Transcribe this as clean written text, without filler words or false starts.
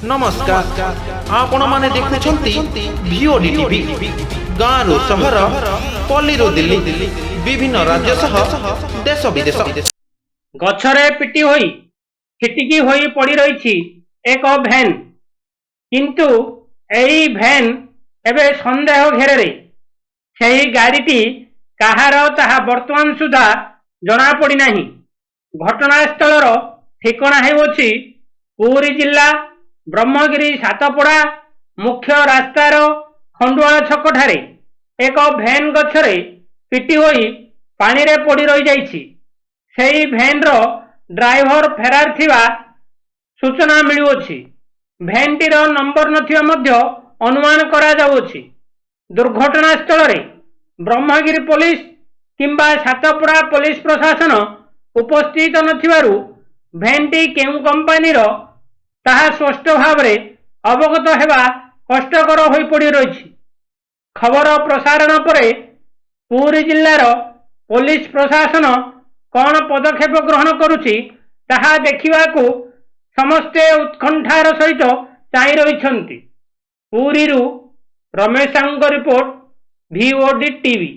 नमस्कार आपण माने देखुछंती भिओडी टीवी गाँव सहर पल्ली दिल्ली विभिन्न राज्य सह देश विदेश गछरे पिटी होई छिटिकी होई पड़ी रही एक भैन किंतु एई भैन एबे संदेह घेरे रे सेही गाड़ीटी कहार ताहा वर्तमान सुधा जना पड़ी नाही। घटनास्थल ठिकाना हेउछि पुरी जिला ब्रह्मगिरी सातपड़ा मुख्य रास्तार खंडुआल छक ठारे एक भैन गछरे पिटी होई पानी रे पड़ी रही जाइछि। सेही भैन रो ड्राइवर फेरार थिबा सूचना मिलुछि। भैनटीर नंबर नथिबा मध्य अनुमान करा जाउछि। दुर्घटना स्थल रे ब्रह्मगिरी पुलिस किंबा सातपड़ा पुलिस प्रशासन उपस्थित नथिबारु भैनटी केउ कंपनीर ताहा स्पष्ट भाव रे अवगत हेबा कष्टकर होई पड़ी रही। खबर प्रसारण परे पुरी जिल्लार पुलिस प्रशासन कौन पदक्षेप ग्रहण करुछि ताहा देखिबाकू समस्ते उत्कंठार सहित चाहि रहिछन्ति। पुरीरू रमेश रिपोर्ट VOD टीवी।